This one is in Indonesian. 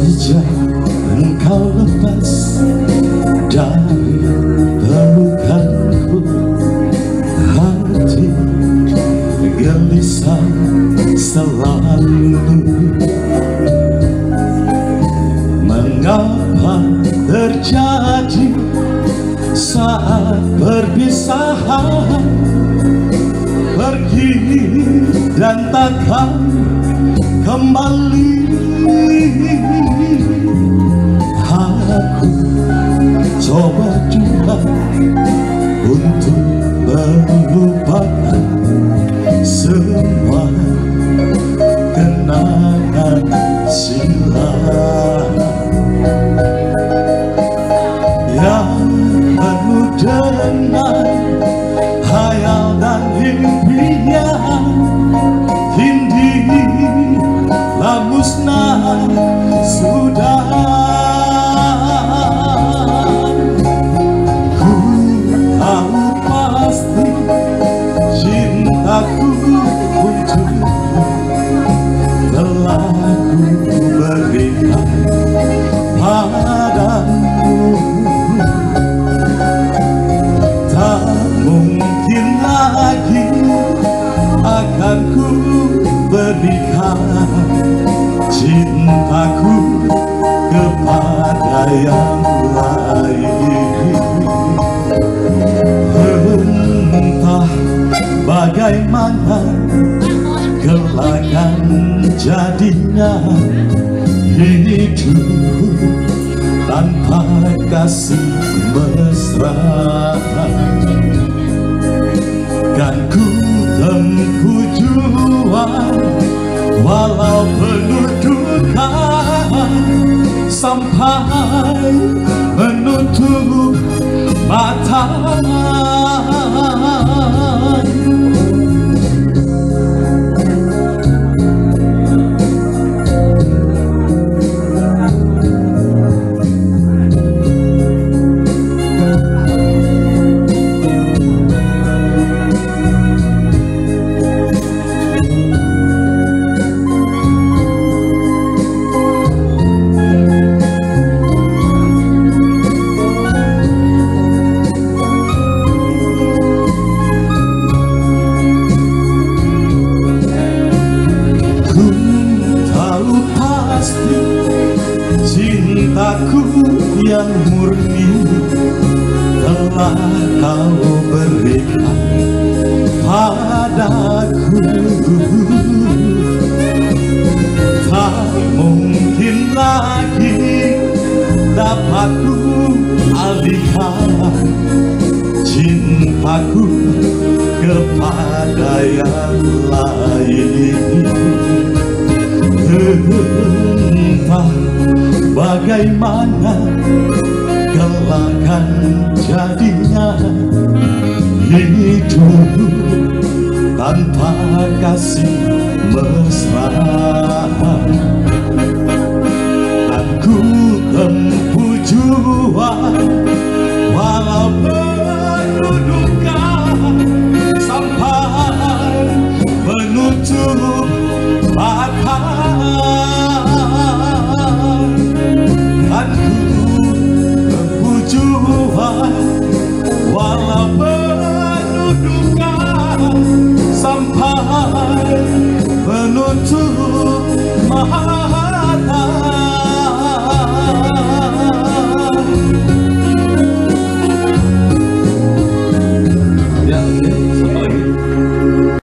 sejak engkau lepas dari pelukanku, hati gelisah selalu. Mengapa terjadi saat perpisahan, pergi dan takkan kembali? Aku coba juga untuk melupakan semua kenangan silam yang penuh dengan hayal dan impian. Kini telah musnah sudah. Ku tahu pasti cintaku untukmu telah ku berikan padamu. Tak mungkin lagi akan ku berikan cintaku kepada yang lain. Entah bagaimana kelak jadinya hidup tanpa kasih mesra. Kan ku tempuh jua walau penuh duka, sampai menutup mata. Cintaku yang murni telah kau berikan padaku. Tak mungkin lagi dapat ku alihkan cintaku kepada yang lain. Entah bagaimana kelak jadinya hidup tanpa kasih mesra.